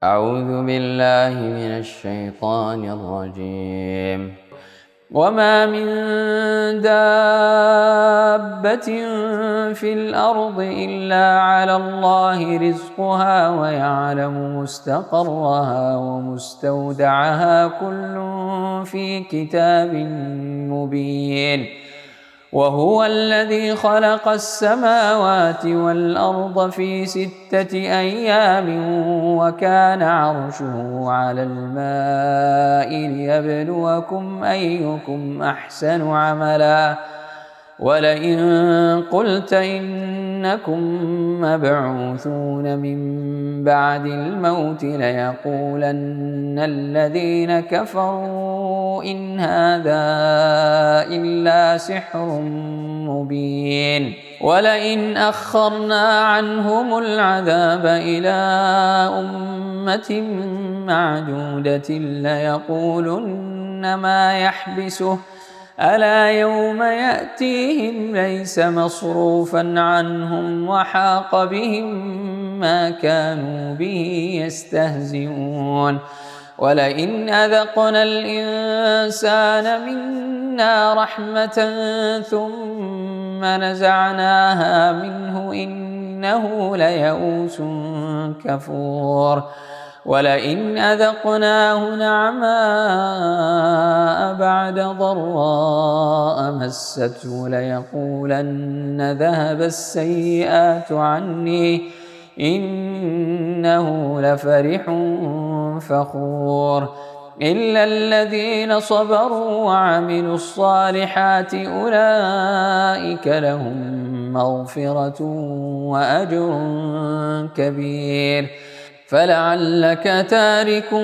أعوذ بالله من الشيطان الرجيم. وما من دابة في الأرض إلا على الله رزقها ويعلم مستقرها ومستودعها كل في كتاب مبين. وهو الذي خلق السماوات والأرض في 6 أيام وكان عرشه على الماء ليبلوكم أيكم أحسن عملا ولئن قلت إنكم مبعوثون من بعد الموت ليقولن الذين كفروا إن هذا إلا سحر مبين. ولئن أخرنا عنهم العذاب إلى أمة معدودة ليقولن ما يحبسه ألا يوم يأتيهم ليس مصروفا عنهم وحاق بهم ما كانوا به يستهزئون. ولئن أذقنا الإنسان منا رحمة ثم نزعناها منه إنه ليئوس كفور. ولئن أذقناه نعماء بعد ضراء مسته ليقولن ذهب السيئات عني إنه لفرح فخور. إلا الذين صبروا وعملوا الصالحات أولئك لهم مغفرة وأجر كبير. فلعلك تارك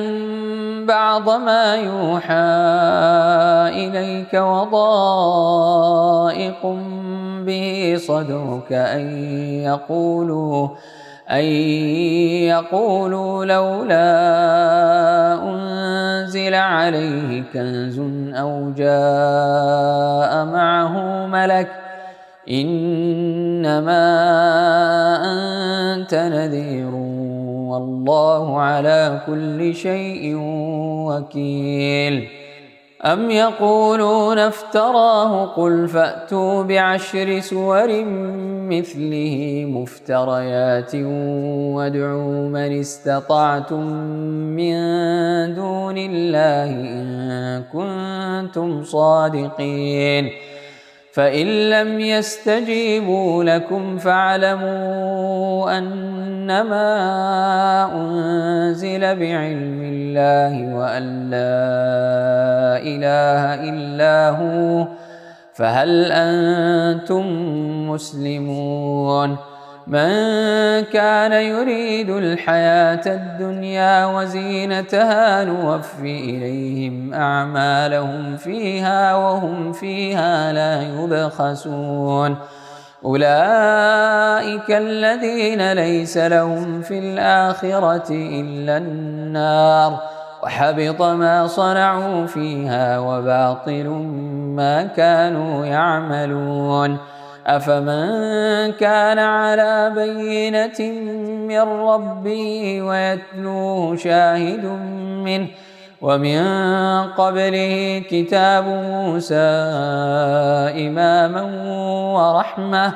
بعض ما يوحى إليك وضائق به صدرك أن يقولوا لولا أنزل عليه كنز أو جاء معه ملك إنما أنت نذير والله على كل شيء وكيل. أم يقولون افتراه قل فأتوا بعشر سور مثله مفتريات وادعوا من استطعتم من دون الله إن كنتم صادقين. فإن لم يستجيبوا لكم فاعلموا أنما أنزل بعلم الله وأن لا إله إلا هو فهل أنتم مسلمون. من كان يريد الحياة الدنيا وزينتها نوفي إليهم أعمالهم فيها وهم فيها لا يبخسون. أولئك الذين ليس لهم في الآخرة إلا النار وحبط ما صنعوا فيها وباطل ما كانوا يعملون. أفمن كان على بينة من ربه ويتلوه شاهد منه ومن قبله كتاب موسى إماما ورحمة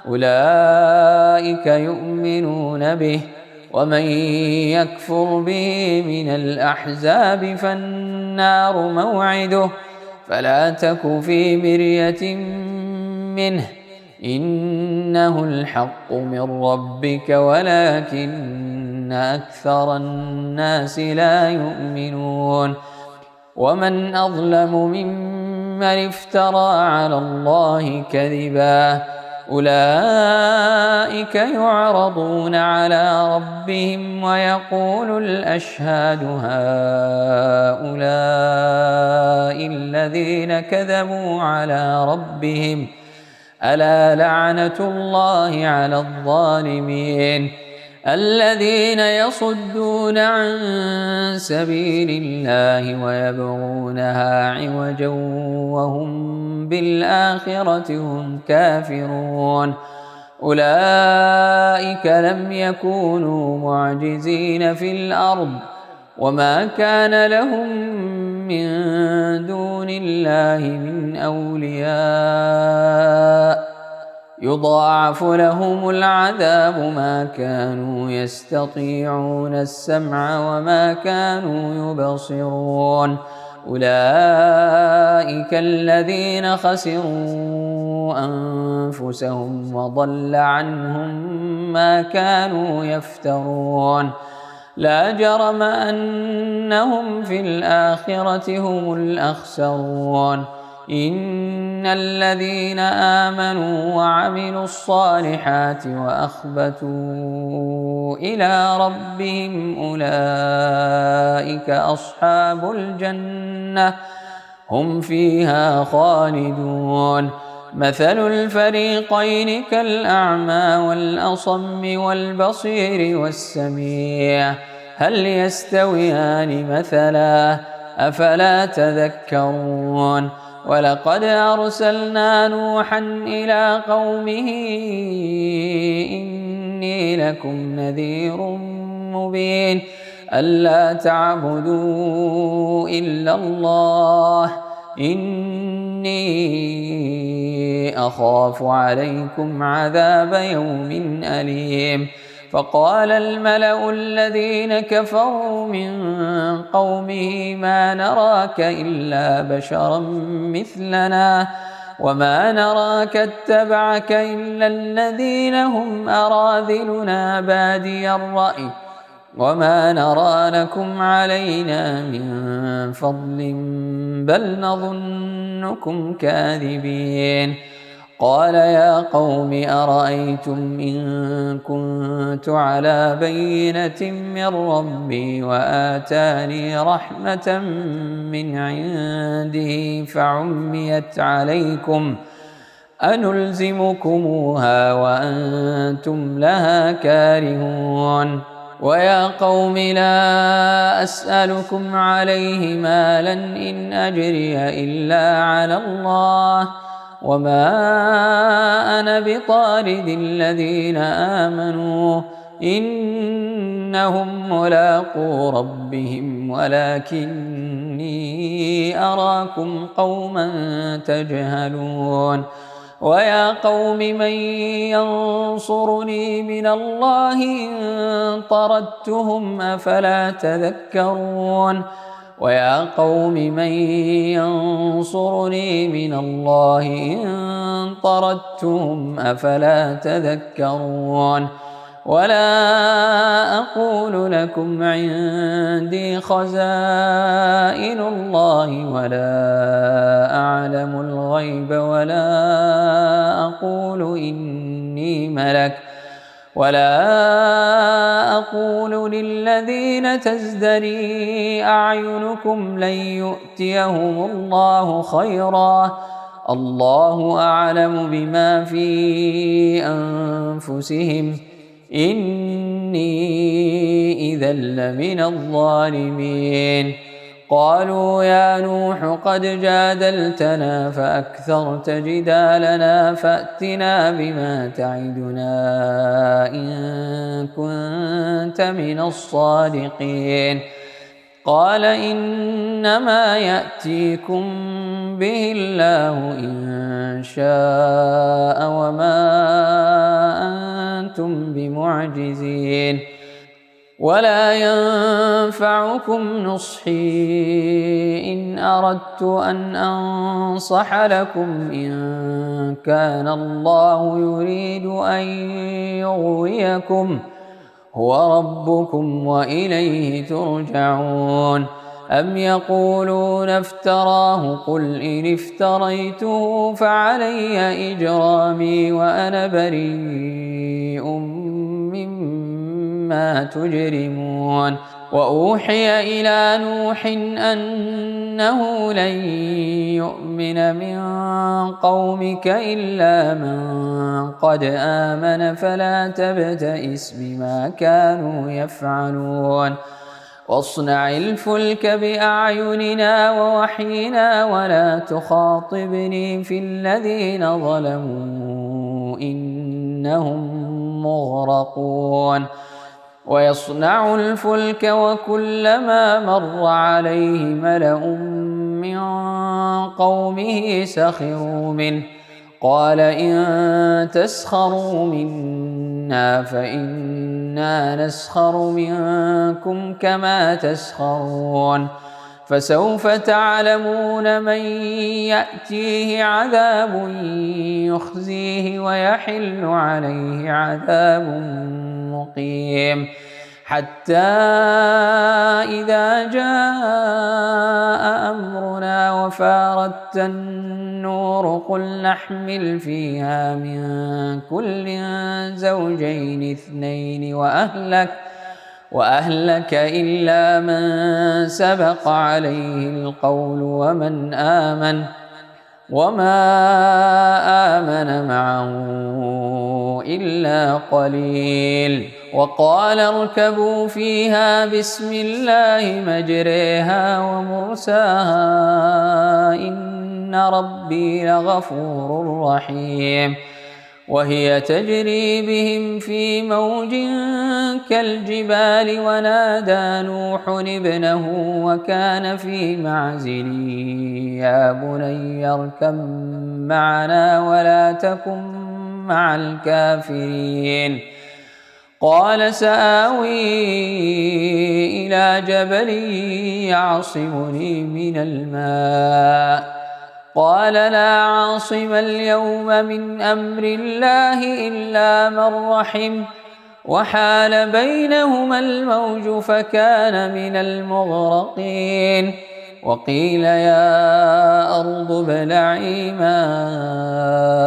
أولئك يؤمنون به. ومن يكفر به من الأحزاب فالنار موعده فلا تك في مرية منه إنه الحق من ربك ولكن أكثر الناس لا يؤمنون. ومن أظلم ممن افترى على الله كذبا أولئك يعرضون على ربهم ويقول الأشهاد هؤلاء الذين كذبوا على ربهم ألا لعنة الله على الظالمين. الذين يصدون عن سبيل الله ويبغونها عوجا وهم بالآخرة هم كافرون. أولئك أولئك لم يكونوا معجزين في الأرض وما كان لهم من دون الله من أولياء يضاعف لهم العذاب ما كانوا يستطيعون السمع وما كانوا يبصرون أولئك الذين خسروا أنفسهم وضل عنهم ما كانوا يفترون لا جرم أنهم في الآخرة هم الأخسرون إن الذين آمنوا وعملوا الصالحات وأخبتوا إلى ربهم أولئك أصحاب الجنة هم فيها خالدون مثل الفريقين كالأعمى والأصم والبصير والسميع هل يستويان مثلا أفلا تذكرون ولقد أرسلنا نوحا إلى قومه إني لكم نذير مبين ألا تعبدوا إلا الله إني أخاف عليكم عذاب يوم أليم فقال الملأ الذين كفروا من قومه ما نراك إلا بشرا مثلنا وما نراك اتبعك إلا الذين هم أراذلنا بادي الرأي وما نرى لكم علينا من فضل بل نظنكم كاذبين قال يا قوم أرأيتم إن كنت على بينة من ربي وآتاني رحمة من عنده فعميت عليكم أنلزمكموها وأنتم لها كارهون ويا قوم لا أسألكم عليه مالا إن أجري إلا على الله وما أنا بطارد الذين آمنوا إنهم ملاقو ربهم ولكني أراكم قوما تجهلون ويا قوم من ينصرني من الله إن طردتهم أفلا تذكرون ويا قوم من ينصرني من الله إن طردتهم أفلا تذكرون ولا أقول لكم عندي خزائن الله ولا أعلم الغيب ولا أقول إني ملك ولا أقول للذين تزدري أعينكم لن يؤتيهم الله خيرا الله أعلم بما في أنفسهم إني إذا لمن الظالمين قالوا يا نوح قد جادلتنا فأكثرت جدالنا فأتنا بما تعدنا إن كنت من الصادقين قال إنما يأتيكم به الله إن شاء وما أنتم بمعجزين ولا ينفعكم نصحي إن أردت أن أنصح لكم إن كان الله يريد أن يغويكم هو ربكم وإليه ترجعون أم يقولون افتراه قل إن افتريته فعلي إجرامي وأنا بريء مما تجرمون وأوحي إلى نوح أنه لن يؤمن من قومك إلا من قد آمن فلا تبتئس بما كانوا يفعلون واصنع الفلك بأعيننا ووحينا ولا تخاطبني في الذين ظلموا إنهم مغرقون ويصنع الفلك وكلما مر عليه ملأ من قومه سخروا منه قال إن تسخروا منا فإنا نسخر منكم كما تسخرون فسوف تعلمون من يأتيه عذاب يخزيه ويحل عليه عذاب مقيم حتى إذا جاء أمرنا وفارت النور قل نحمل فيها من كل زوجين اثنين وأهلك إلا من سبق عليه القول وما آمن معه إلا قليل وقال اركبوا فيها بسم الله مجريها ومرساها إن ربي لغفور رحيم وهي تجري بهم في موج كالجبال ونادى نوح ابنه وكان في معزل يا بني اركب معنا ولا تكن مع الكافرين قال سآوي إلى جبل يعصمني من الماء قال لا عاصم اليوم من أمر الله إلا من رحم وحال بينهما الموج فكان من المغرقين وقيل يا أرض ابلعي ماءك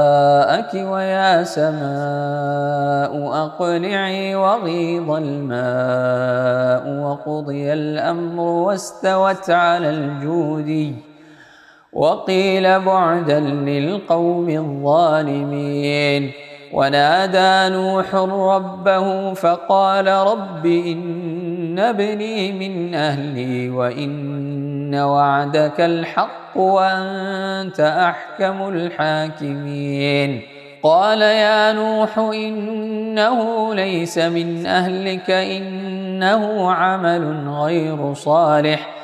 ويا سماء أقلعي وغيض الماء وقضي الأمر واستوت على الجودي وقيل بعدا للقوم الظالمين ونادى نوح ربه فقال رب إن ابني من أهلي وإن وعدك الحق وأنت أحكم الحاكمين قال يا نوح إنه ليس من أهلك إنه عمل غير صالح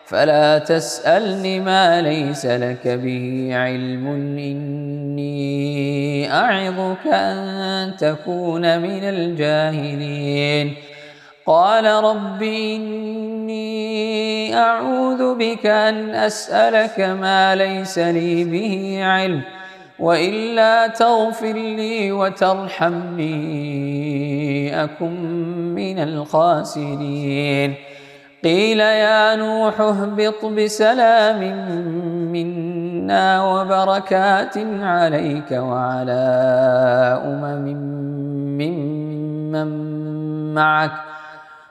فلا تسألني ما ليس لك به علم إني أعظك أن تكون من الجاهلين قال رب إني أعوذ بك أن أسألك ما ليس لي به علم وإلا تغفر لي وترحمني أكن من الخاسرين قيل يا نوح اهبط بسلام منا وبركات عليك وعلى ممن معك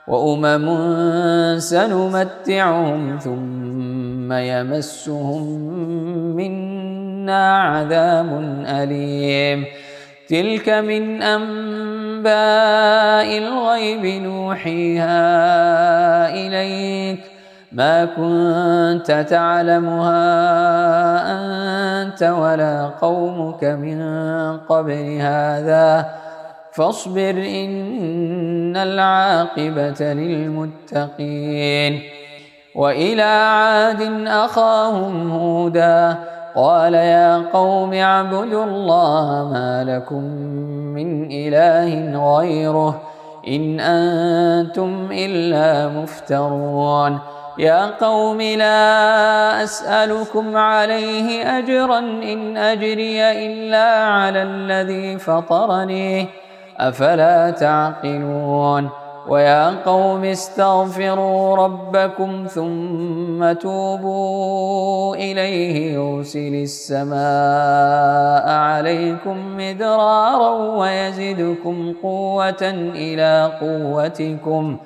وأمم سنمتعهم ثم يمسهم منا عذاب أليم تلك من أنباء الغيب نوحيها إليك ما كنت تعلمها أنت ولا قومك من قبل هذا فاصبر إن العاقبة للمتقين وإلى عاد أخاهم هودا قال يا قوم اعبدوا الله ما لكم من إله غيره إن أنتم إلا مفترون يا قوم لا أسألكم عليه أجرا إن أجري إلا على الذي فطرني أفلا تعقلون ويا قوم استغفروا ربكم ثم توبوا إليه يرسل السماء عليكم مدرارا ويزدكم قوة إلى قوتكم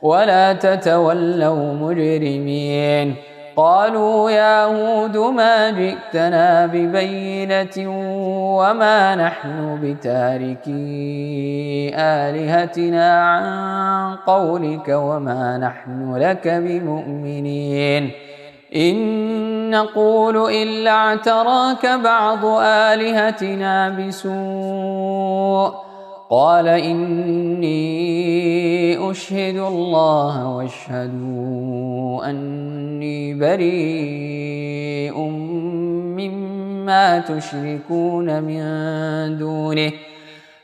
ولا تتولوا مجرمين قالوا يا هود ما جئتنا ببينة وما نحن بتاركي آلهتنا عن قولك وما نحن لك بمؤمنين إن نقول إلا اعتراك بعض آلهتنا بسوء قال إني أشهد الله واشهدوا أني بريء مما تشركون من دونه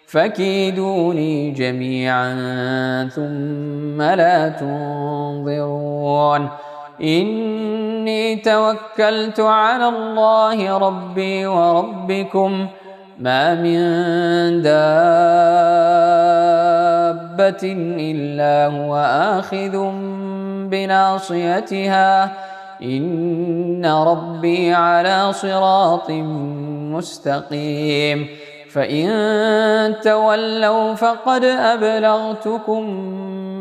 فكيدوني جميعا ثم لا تنظرون إني توكلت على الله ربي وربكم ما من دابة إلا هو آخذ بناصيتها إن ربي على صراط مستقيم فإن تولوا فقد أبلغتكم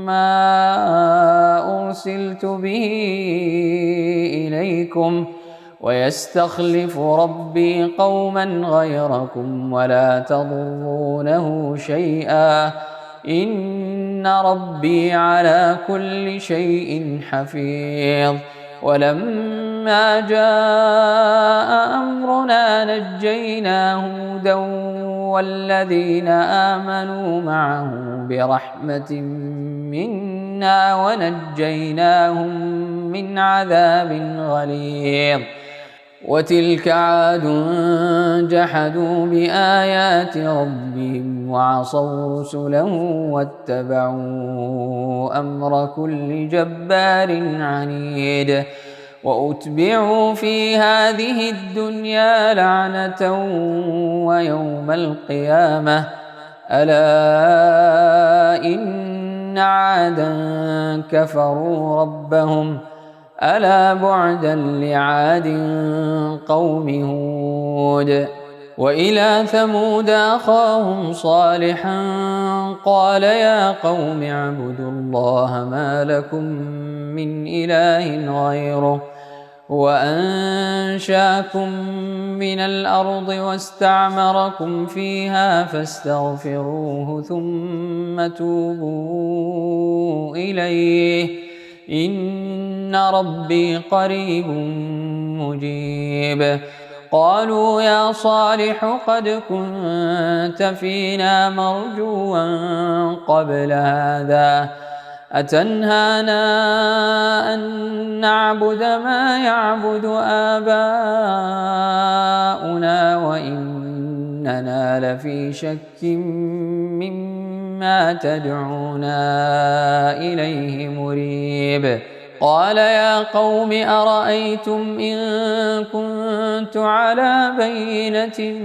ما أرسلت به إليكم ويستخلف ربي قوما غيركم ولا تضرونه شيئا إن ربي على كل شيء حفيظ ولما جاء أمرنا نجينا هودا والذين آمنوا معه برحمة منا ونجيناهم من عذاب غليظ وتلك عاد جحدوا بآيات ربهم وعصوا رسله واتبعوا أمر كل جبار عنيد وأتبعوا في هذه الدنيا لعنة ويوم القيامة ألا إن عادا كفروا ربهم ألا بعدا لعاد قوم هود وإلى ثمود أخاهم صالحا قال يا قوم اعبدوا الله ما لكم من إله غيره هو أنشاكم من الأرض واستعمركم فيها فاستغفروه ثم توبوا إليه إن ربي قريب مجيب قالوا يا صالح قد كنت فينا مرجوا قبل هذا أتنهانا أن نعبد ما يعبد آباؤنا وإننا لفي شك مما تدعونا إليه مريب قال يا قوم أرأيتم إن كنت على بينة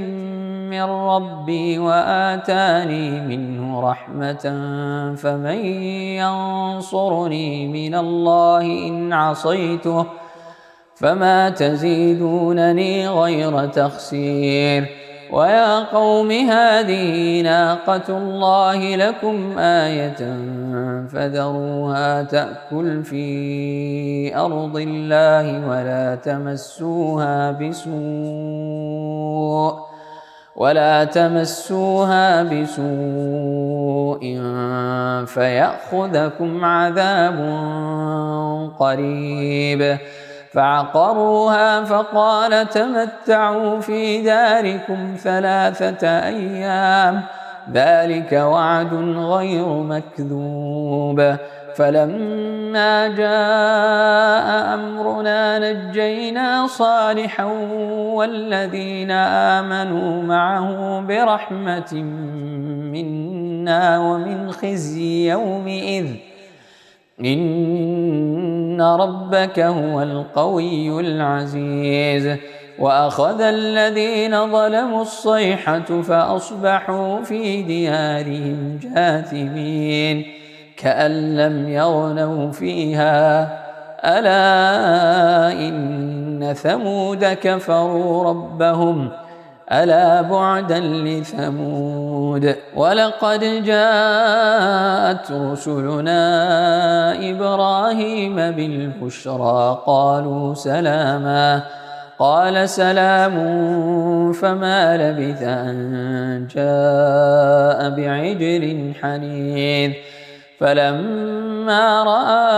من ربي وآتاني منه رحمة فمن ينصرني من الله إن عصيته فما تزيدونني غير تخسير ويا قوم هذه ناقة الله لكم آية فذروها تأكل في أرض الله ولا تمسوها بسوء فيأخذكم عذاب قريب فعقروها فقال تمتعوا في داركم 3 أيام ذلك وعد غير مكذوب فلما جاء أمرنا نجينا صالحا والذين آمنوا معه برحمة منا ومن خزي يومئذ إن ربك هو القوي العزيز وأخذ الذين ظلموا الصيحة فأصبحوا في ديارهم جاثمين كأن لم يغنوا فيها ألا إن ثمود كفروا ربهم ألا بعدا لثمود ولقد جاءت رسلنا إبراهيم بالبشرى قالوا سلاما قال سلام فما لبث أن جاء بعجل حنيذ فلما رأى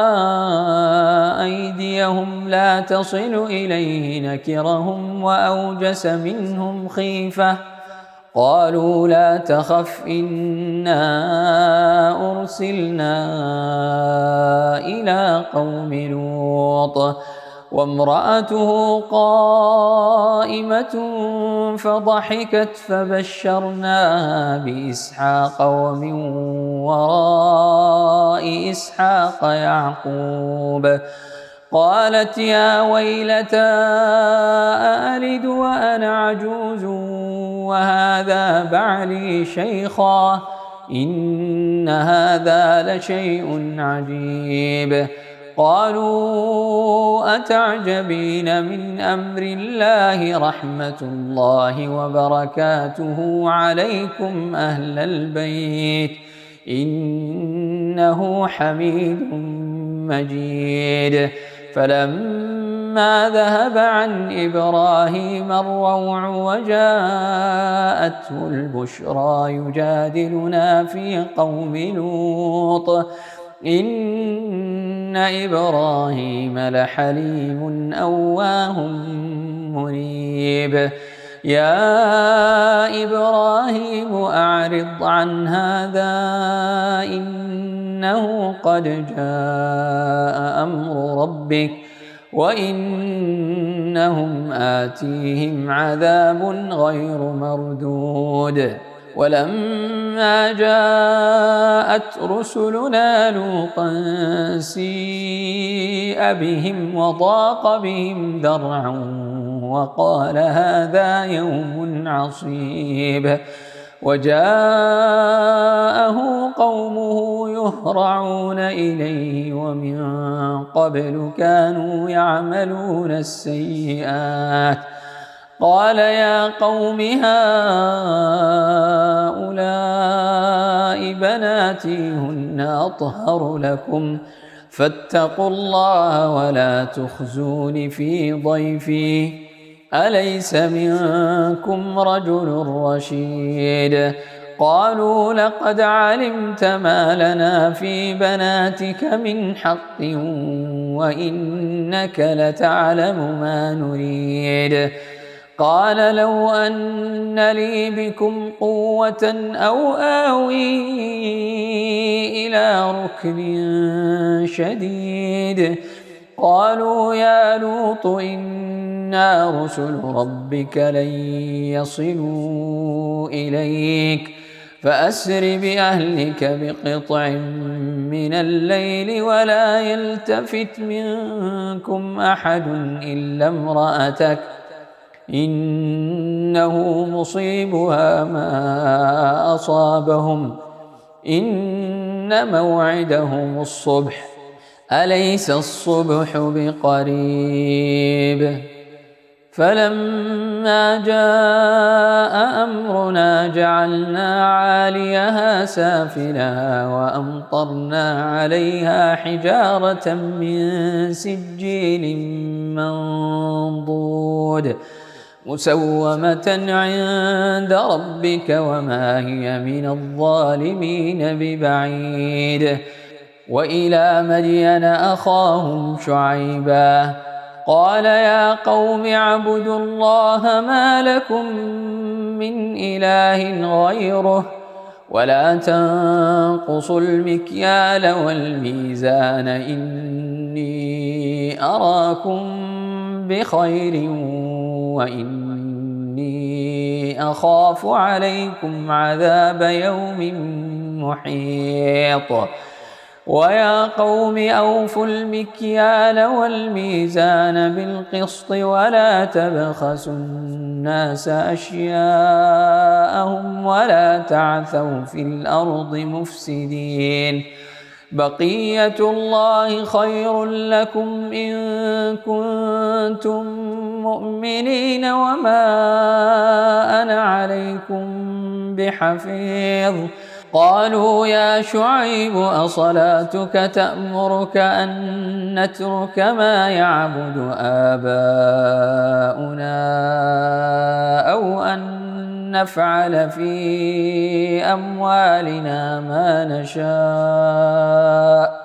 أيديهم لا تصل إليه نكرهم وأوجس منهم خيفة قالوا لا تخف إنا أرسلنا إلى قوم لوط وامرأته قائمة فضحكت فبشرناها بإسحاق ومن وراء إسحاق يعقوب قالت يا ويلتى أألد وأنا عجوز وهذا بعلي شيخا إن هذا لشيء عجيب قالوا أتعجبين من أمر الله رحمة الله وبركاته عليكم أهل البيت إنه حميد مجيد فلما ذهب عن إبراهيم الروع وجاءته البشرى يجادلنا في قوم لوط إن إبراهيم لحليم أواه منيب يا إبراهيم أعرض عن هذا إنه قد جاء أمر ربك وإنهم آتيهم عذاب غير مردود ولما جاءت رسلنا لوطا سيء بهم وضاق بهم ذرعا وقال هذا يوم عصيب وجاءه قومه يهرعون إليه ومن قبل كانوا يعملون السيئات قال يا قوم هؤلاء بناتي هن أطهر لكم فاتقوا الله ولا تخزون في ضيفي أليس منكم رجل رشيد قالوا لقد علمت ما لنا في بناتك من حق وإنك لتعلم ما نريد قال لو أن لي بكم قوة أو آوي إلى ركن شديد قالوا يا لوط إنا رسل ربك لن يصلوا إليك فأسر بأهلك بقطع من الليل ولا يلتفت منكم أحد إلا امرأتك إنه مصيبها ما أصابهم إن موعدهم الصبح أليس الصبح بقريب فلما جاء أمرنا جعلنا عاليها سافلها وأمطرنا عليها حجارة من سجيل منضود مسومة عند ربك وما هي من الظالمين ببعيد وإلى مدين أخاهم شعيبا قال يا قوم اعبدوا الله ما لكم من إله غيره ولا تنقصوا المكيال والميزان إني أراكم بخير وإني أخاف عليكم عذاب يوم محيط ويا قوم أوفوا المكيال والميزان بالقسط ولا تبخسوا الناس أشياءهم ولا تعثوا في الأرض مفسدين بقية الله خير لكم إن كنتم مؤمنين وما أنا عليكم بحفيظ قالوا يا شعيب أصلاتك تأمرك أن نترك ما يعبد آباؤنا أو أن نفعل في أموالنا ما نشاء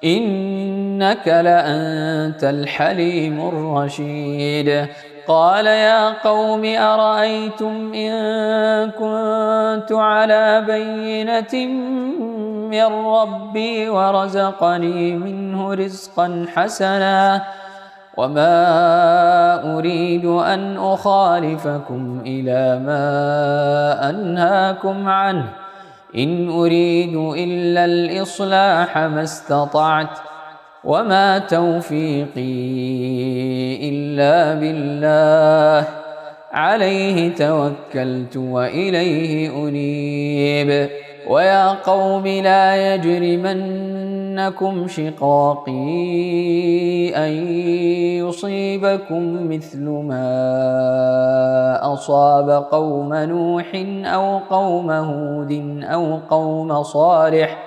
إنك إنك لأنت الحليم الرشيد. قال يا قوم أرأيتم إن كنت على بينة من ربي ورزقني منه رزقا حسنا وما أريد أن أخالفكم إلى ما أنهاكم عنه إن أريد إلا الإصلاح ما استطعت وما توفيقي إلا بالله عليه توكلت وإليه أنيب. ويا قوم لا يجرمنكم شقاقي أن يصيبكم مثل ما أصاب قوم نوح أو قوم هود أو قوم صالح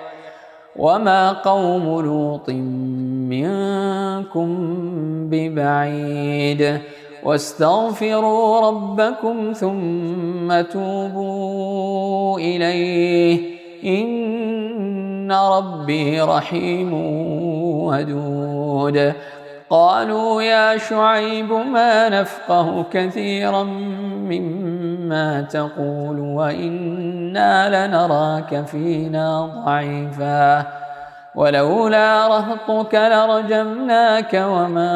وما قوم لوط منكم ببعيد. واستغفروا ربكم ثم توبوا إليه إن ربي رحيم ودود. قالوا يا شعيب ما نفقه كثيرا مما تقول وإنا لنراك فينا ضعيفا ولولا رهطك لرجمناك وما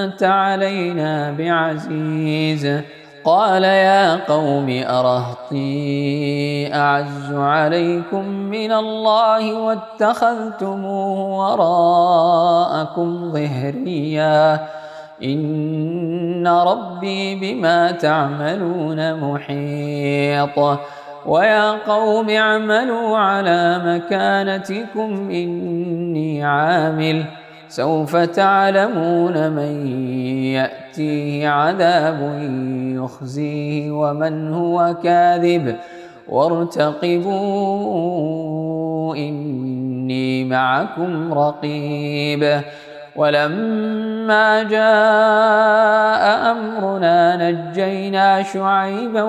أنت علينا بعزيز. قال يا قوم أرهطي أعز عليكم من الله واتخذتموه وراءكم ظهريا إن ربي بما تعملون محيط. ويا قوم اعملوا على مكانتكم إني عامل سوف تعلمون من يأتيه عذاب يخزيه ومن هو كاذب وارتقبوا إني معكم رقيب. ولما جاء أمرنا نجينا شعيبا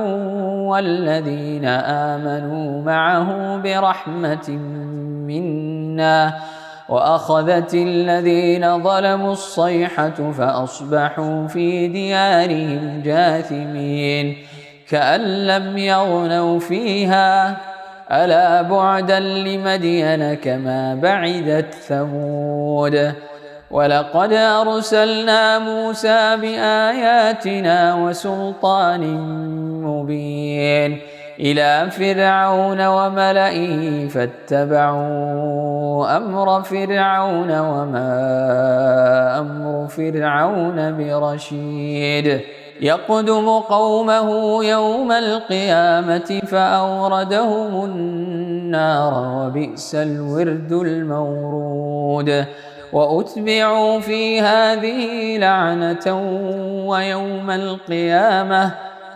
والذين آمنوا معه برحمة منا وأخذت الذين ظلموا الصيحة فأصبحوا في ديارهم جاثمين كأن لم يغنوا فيها ألا بعدا لمدين كما بعدت ثمود. ولقد أرسلنا موسى بآياتنا وسلطان مبين إلى فرعون وملئه فاتبعوا أمر فرعون وما أمر فرعون برشيد. يقدم قومه يوم القيامة فأوردهم النار وبئس الورد المورود. وأتبعوا في هذه لعنة ويوم القيامة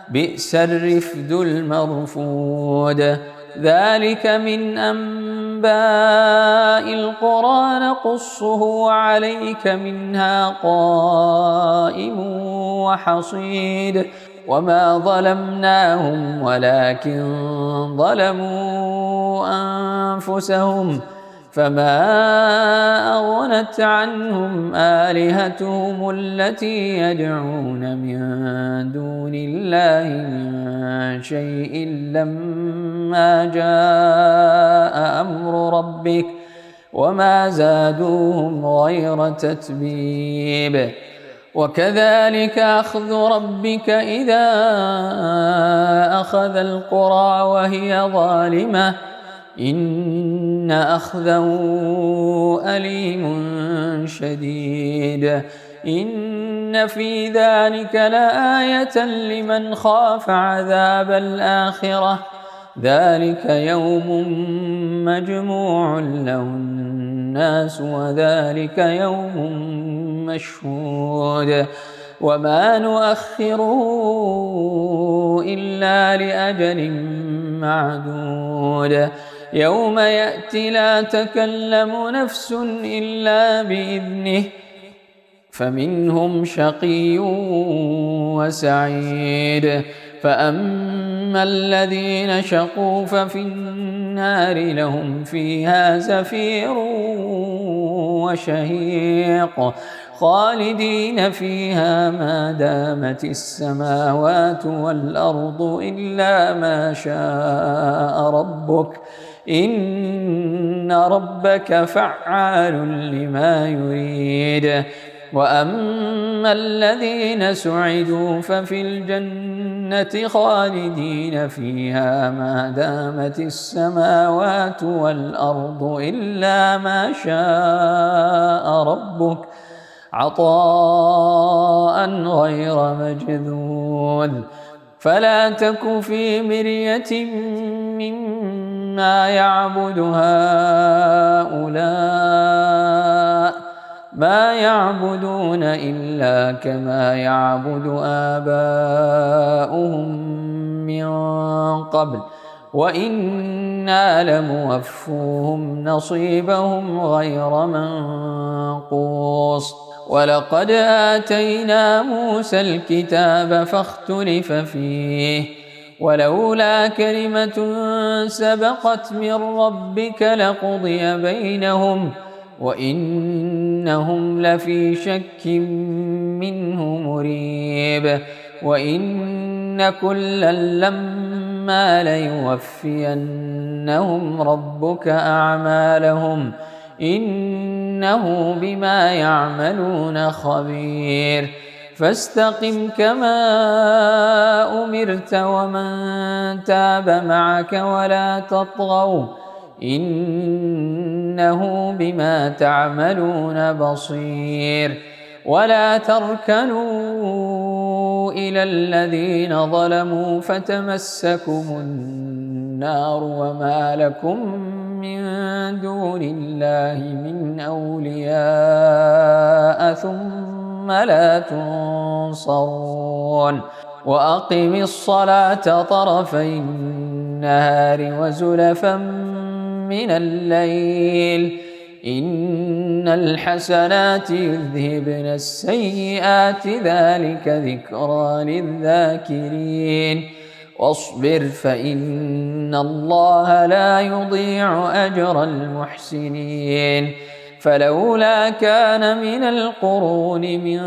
بئس الرفد المرفود. ذلك من أنباء القرى نقصه عليك منها قائم وحصيد. وما ظلمناهم ولكن ظلموا أنفسهم فما أغنت عنهم آلهتهم التي يدعون من دون الله من شيء لما جاء أمر ربك وما زادوهم غير تتبيب. وكذلك أخذ ربك إذا أخذ القرى وهي ظالمة إن أخذه أليم شديد. إن في ذلك لآية لمن خاف عذاب الآخرة ذلك يوم مجموع له الناس وذلك يوم مشهود. وما نؤخره إلا لأجل معدود. يوم يأتي لا تكلم نفس إلا بإذنه فمنهم شقي وسعيد. فأما الذين شقوا ففي النار لهم فيها زفير وشهيق خالدين فيها ما دامت السماوات والأرض إلا ما شاء ربك إن ربك فعال لما يريد. وأما الذين سعدوا ففي الجنة خالدين فيها ما دامت السماوات والأرض إلا ما شاء ربك عطاء غير مجذوذ. فلا تك في مرية مما يعبد هؤلاء ما يعبدون إلا كما يعبد آباؤهم من قبل وإنا لموفوهم نصيبهم غير منقوص. ولقد آتينا موسى الكتاب فاختلف فيه ولولا كلمة سبقت من ربك لقضي بينهم وإنهم لفي شك منه مريب. وإن كلا لما ليوفينهم ربك أعمالهم إنه بما يعملون خبير. فاستقم كما أمرت ومن تاب معك ولا تطغوا إنه بما تعملون بصير. ولا تركنوا إلى الذين ظلموا فتمسكم النار وما لكم من دون الله من أولياء ثم لا تنصرون. وأقم الصلاة طرفي النهار وزلفا من الليل إن الحسنات يذهبن السيئات ذلك ذكرى للذاكرين. واصبر فإن الله لا يضيع أجر المحسنين. فلولا كان من القرون من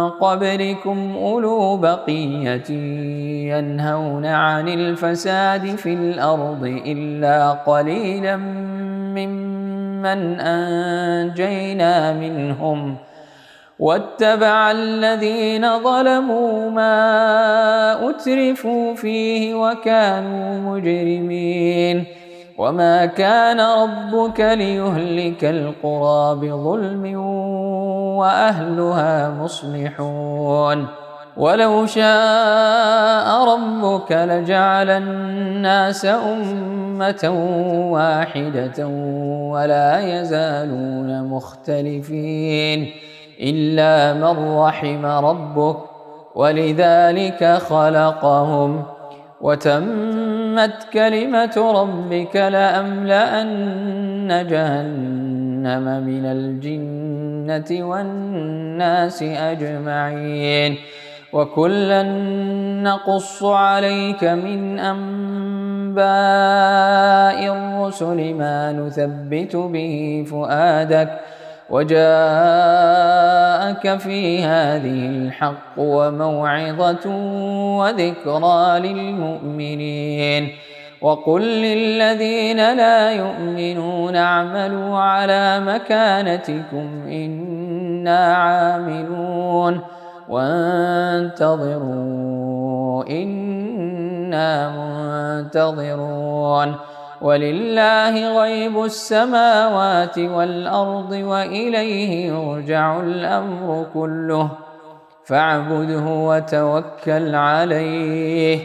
قبلكم أولو بقية ينهون عن الفساد في الأرض إلا قليلا ممن أنجينا منهم واتبع الذين ظلموا ما أترفوا فيه وكانوا مجرمين. وما كان ربك ليهلك القرى بظلم وأهلها مصلحون. ولو شاء ربك لجعل الناس أمة واحدة ولا يزالون مختلفين إلا من رحم ربك ولذلك خلقهم وتمت كلمة ربك لأملأن جهنم من الجنة والناس أجمعين. وكلا نقص عليك من أنباء الرسل ما نثبت به فؤادك وجاءك في هذه الحق وموعظة وذكرى للمؤمنين. وقل للذين لا يؤمنون اعملوا على مكانتكم إنا عاملون وانتظروا إنا منتظرون. ولله غيب السماوات والأرض وإليه يرجع الأمر كله فاعبده وتوكل عليه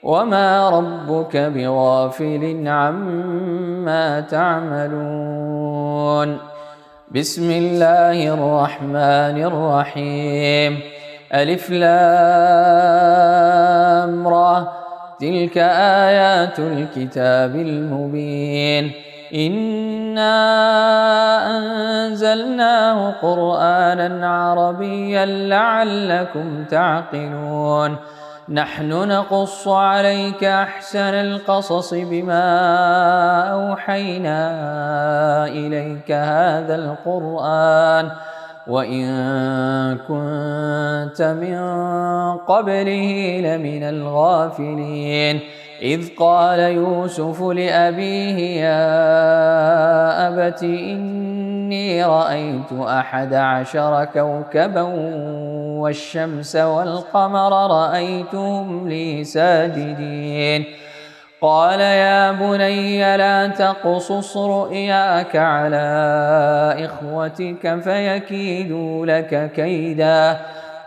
وما ربك بغافل عما تعملون. بسم الله الرحمن الرحيم. ألف لام را تلك آيات الكتاب المبين. إنا أنزلناه قرآنا عربيا لعلكم تعقلون. نحن نقص عليك أحسن القصص بما أوحينا إليك هذا القرآن وإن كنت من قبله لمن الغافلين إذ قال يوسف لأبيه يا أبت إني رأيت 11 كوكبا والشمس والقمر رأيتهم لي ساجدين قال يا بني لا تقصص رؤياك على إخوتك فيكيدوا لك كيدا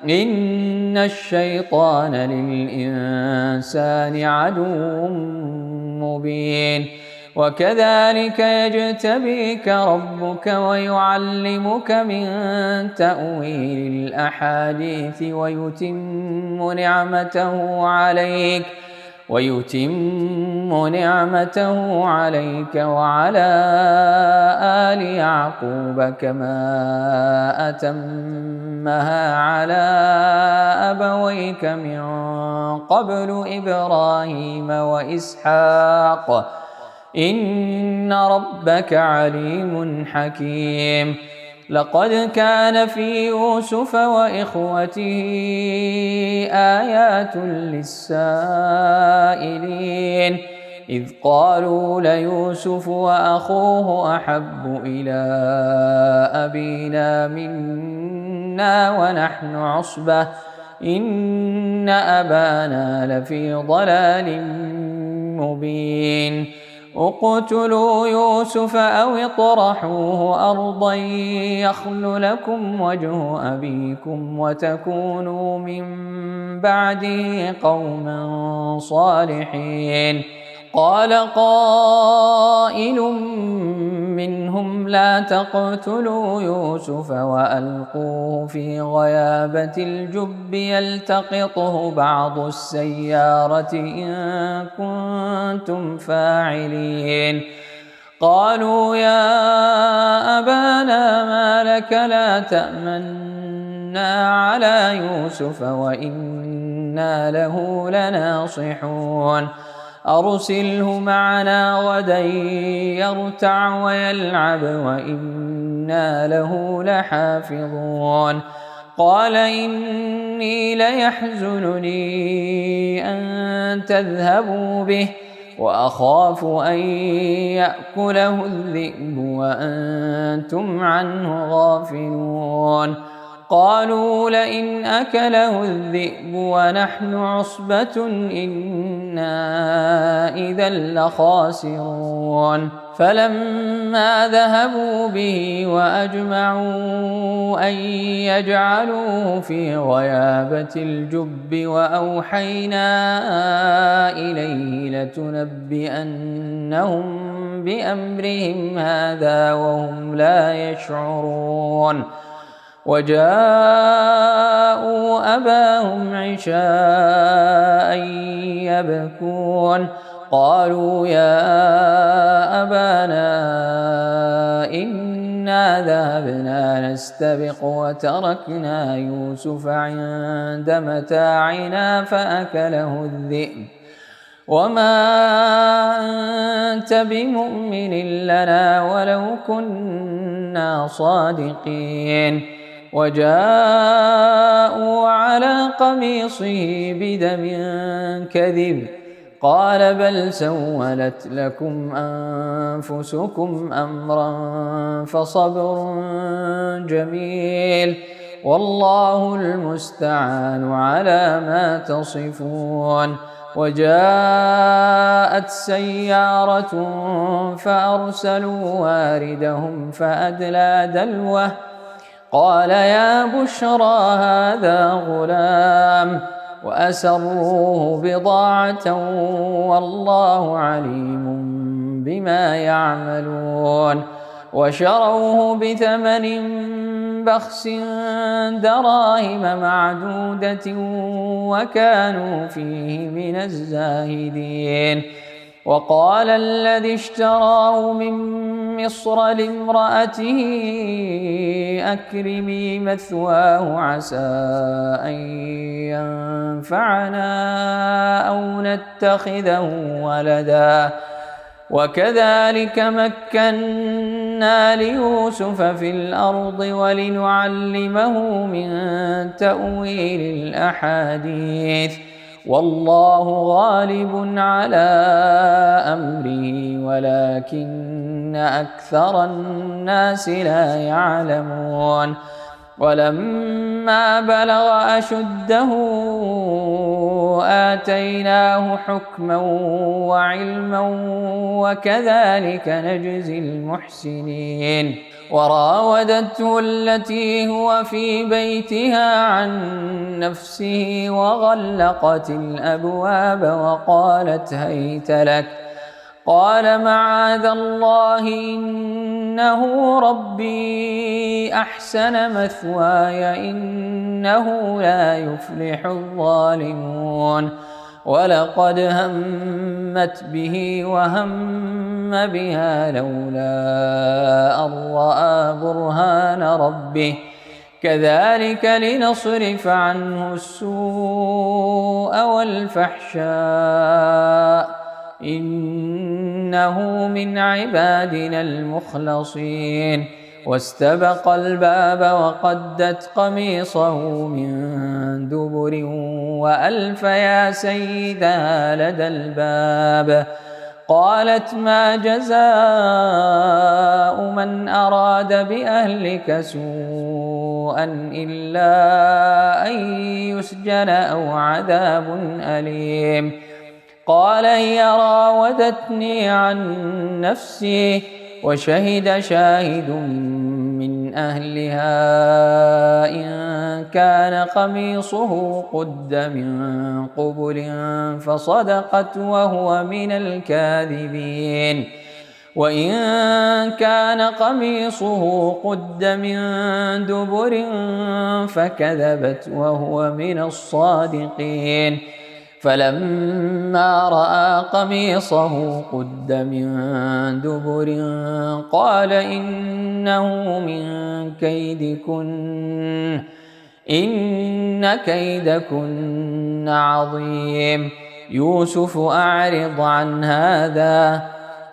إن الشيطان للإنسان عدو مبين وكذلك يجتبيك ربك ويعلمك من تأويل الأحاديث ويتم نعمته عليك وعلى آل يعقوب كما أتمها على أبويك من قبل إبراهيم وإسحاق إن ربك عليم حكيم لقد كان في يوسف وإخوته آيات للسائلين إذ قالوا ليوسف وأخوه أحب إلى أبينا منا ونحن عصبة إن أبانا لفي ضلال مبين اقتلوا يوسف أو اطرحوه أرضا يخل لكم وجه أبيكم وتكونوا من بعده قوما صالحين قال قائل منهم لا تقتلوا يوسف وألقوه في غيابة الجب يلتقطه بعض السيارة إن كنتم فاعلين قالوا يا أبانا ما لك لا تأمنا على يوسف وإنا له لناصحون أرسله معنا غدا يرتع ويلعب وإنا له لحافظون قال إني ليحزنني أن تذهبوا به وأخاف أن يأكله الذئب وأنتم عنه غافلون قالوا لئن أكله الذئب ونحن عصبة إنا إذا لخاسرون فلما ذهبوا به وأجمعوا أن يجعلوه في غيابة الجب وأوحينا إليه لتنبئنهم بأمرهم هذا وهم لا يشعرون وجاءوا أباهم عشاء يبكون قالوا يا أبانا إنا ذهبنا نستبق وتركنا يوسف عند متاعنا فأكله الذئب وما أنت بمؤمن لنا ولو كنا صادقين وجاءوا على قميصه بدم كذب قال بل سولت لكم أنفسكم أمرا فصبر جميل والله المستعان على ما تصفون وجاءت سيارة فأرسلوا واردهم فأدلى دلوه قال يا بشرى هذا غلام وأسروه بضاعة والله عليم بما يعملون وشروه بثمن بخس دراهم معدودة وكانوا فيه من الزاهدين وقال الذي اشتراه من مصر لامرأته أكرمي مثواه عسى أن ينفعنا أو نتخذه ولدا وكذلك مكنا ليوسف في الأرض ولنعلمه من تأويل الأحاديث والله غالب على أمره ولكن أكثر الناس لا يعلمون ولما بلغ أشده آتيناه حكما وعلما وكذلك نجزي المحسنين وراودته التي هو في بيتها عن نفسه وغلقت الأبواب وقالت هيت لك قال معاذ الله إنه ربي أحسن مثواي إنه لا يفلح الظالمون ولقد همت به وهم بها لولا أن رأى برهان ربه كذلك لنصرف عنه السوء والفحشاء إنه من عبادنا المخلصين واستبق الباب وقدت قميصه من دبر وألف يا سيدها لدى الباب قالت ما جزاء من أراد بأهلك سوءا إلا أن يسجن أو عذاب أليم قال هي راودتني عن نفسي وشهد شاهد من أهلها إن كان قميصه قد من قبل فصدقت وهو من الكاذبين وإن كان قميصه قد من دبر فكذبت وهو من الصادقين فلما رأى قميصه قد من دبر قال إنه من كيدكن إن كيدكن عظيم يوسف أعرض عن هذا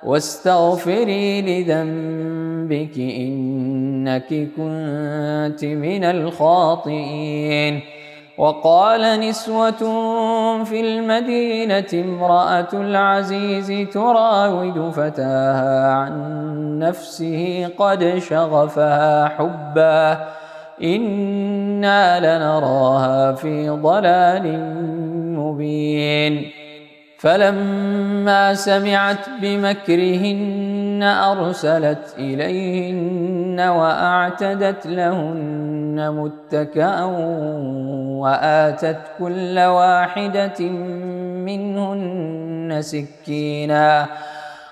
واستغفري لذنبك إنك كنت من الخاطئين وقال نسوة في المدينة امرأة العزيز تراود فتاها عن نفسه قد شغفها حبا إنا لنراها في ضلال مبين فلما سمعت بمكرهن أرسلت إليهن وأعتدت لهن متكأ وآتت كل واحدة منهن سكينا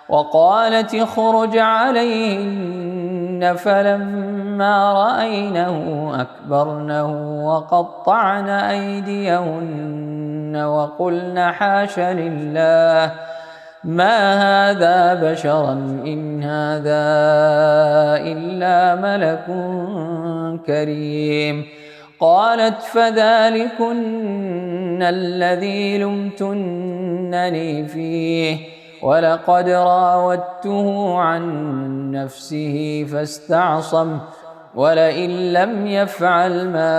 وقالت اخرج عليهن فلما رأينه أكبرنه وقطعن أيديهن وقلن حاش لله ما هذا بشرا إن هذا إلا ملك كريم قالت فذلكن الذي لمتنني فيه ولقد راودته عن نفسه فاستعصم ولئن لم يفعل ما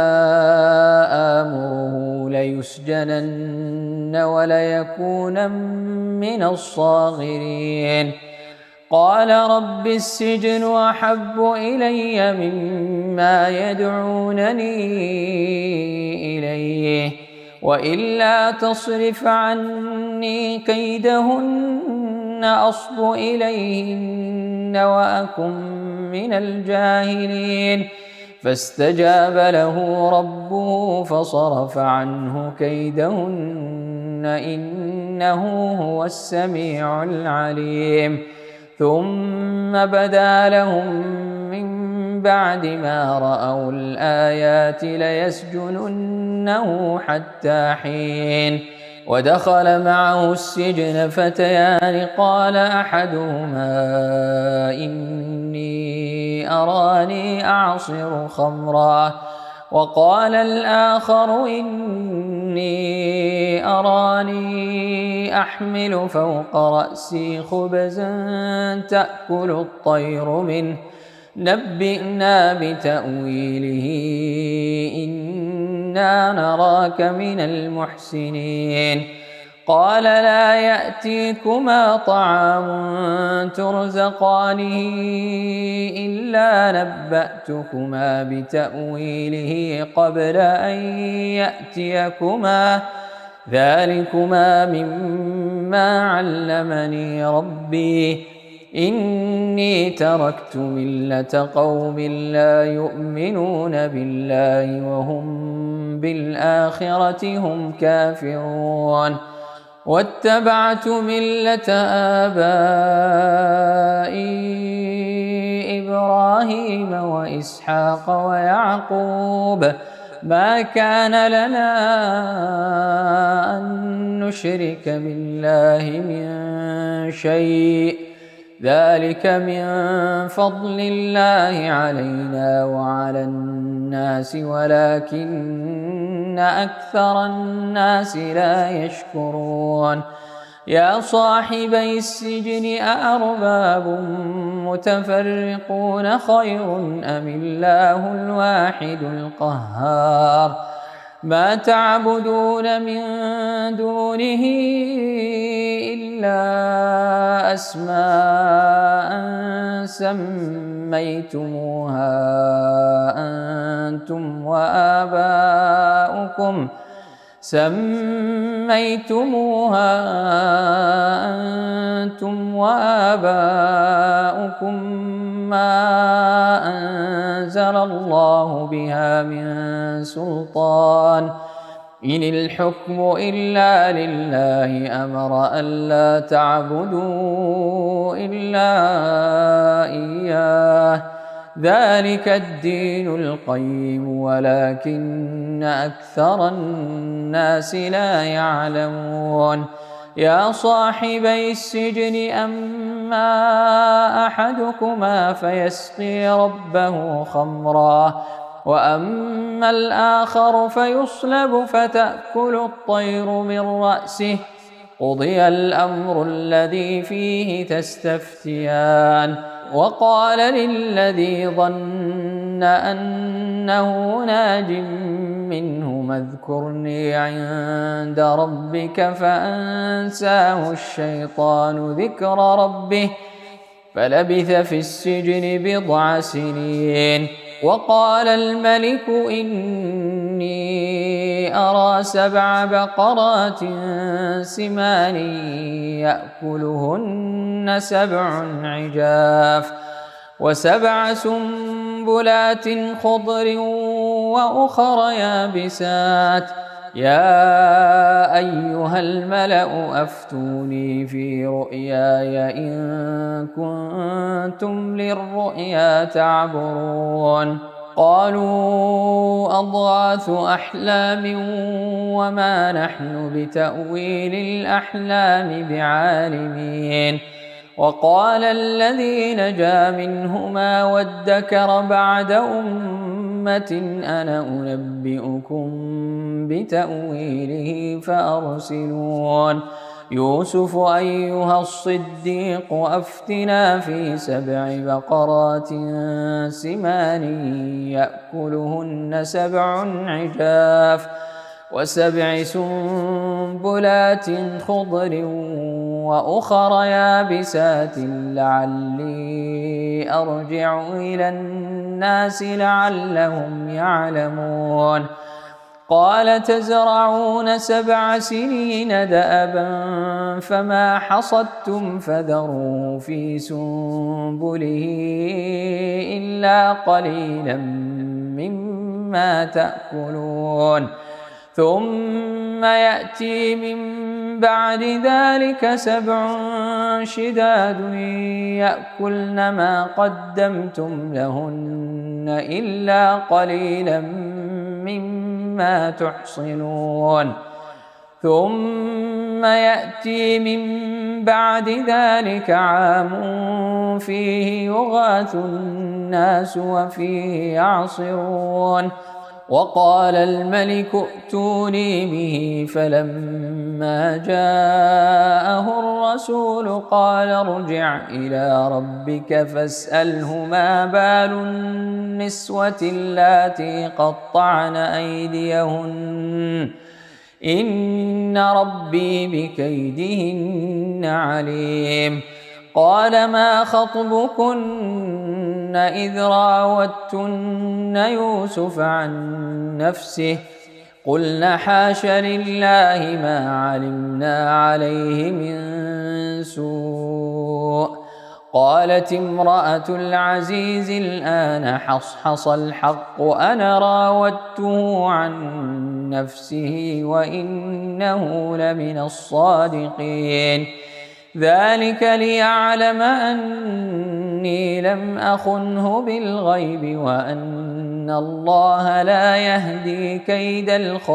آمره ليسجنن وليكونن من الصاغرين قال رب السجن أحب إلي مما يدعونني إليه وإلا تصرف عني كيدهن أصب إليهن وأكن من الجاهلين فاستجاب له ربه فصرف عنه كيدهن إنه هو السميع العليم ثم بدا لهم من بعد ما رأوا الآيات ليسجننه حتى حين ودخل معه السجن فتيان قال أحدهما إني أراني أعصر خمرا وقال الآخر إني أراني أحمل فوق رأسي خبزا تأكل الطير منه نبئنا بتأويله إنا نراك من المحسنين قال لا يأتيكما طعام ترزقانه إلا نبأتكما بتأويله قبل أن يأتيكما ذلكما مما علمني ربي إني تركت ملة قوم لا يؤمنون بالله وهم بالآخرة هم كافرون واتبعت ملة آبائي إبراهيم وإسحاق ويعقوب ما كان لنا أن نشرك بالله من شيء ذلك من فضل الله علينا وعلى الناس ولكن أكثر الناس لا يشكرون يا صاحبي السجن أأرباب متفرقون خير أم الله الواحد القهار ما تعبدون من دونه إلا أسماء سميتموها أنتم وآباؤكم ما أنزل الله بها من سلطان إن الحكم إلا لله أمر ألا تعبدوا إلا إياه ذلك الدين القيم ولكن أكثر الناس لا يعلمون يا صاحبي السجن أما أحدكما فيسقي ربه خمرا وأما الآخر فيصلب فتأكل الطير من رأسه قضي الأمر الذي فيه تستفتيان وقال للذي ظن أنه ناج منهما اذكرني عند ربك فأنساه الشيطان ذكر ربه فلبث في السجن بضع سنين وقال الملك إني أرى 7 بقرات سمان يأكلهن 7 عجاف و7 سنبلات خضر وأخر يابسات يا أيها الملأ أفتوني في رؤياي إن كنتم للرؤيا تعبرون قالوا أضغاث أحلام وما نحن بتأويل الأحلام بعالمين وقال الذي نجا منهما وادكر بعد أمة أنا أنبئكم بتأويله فأرسلون يوسف أيها الصديق أفتنا في 7 بقرات سمان يأكلهن 7 عجاف و7 سنبلات خضر وأخر يابسات لعلي أرجع إلى الناس لعلهم يعلمون قال تزرعون 7 سنين دأبا فما حصدتم فذروه في سنبله إلا قليلا مما تأكلون ثم يأتي من بعد ذلك 7 شداد يأكلن ما قدمتم لهن إلا قليلا مما تحصنون ثم يأتي من بعد ذلك عام فيه يغاث الناس وفيه يعصرون وقال الملك ائتوني به فلما جاءه الرسول قال ارجع إلى ربك فاسأله ما بال النسوة اللاتي قطعن أيديهن إن ربي بكيدهن عليم. قال ما خطبكن إذ راوتن يوسف عن نفسه قلن حاش لله ما علمنا عليه من سوء. قالت امرأة العزيز الآن حصحص الحق أنا راودته عن نفسه وإنه لمن الصادقين. ذلك ليعلم أني لم أخنه بالغيب وأن الله لا يهدي كيد الخائنين.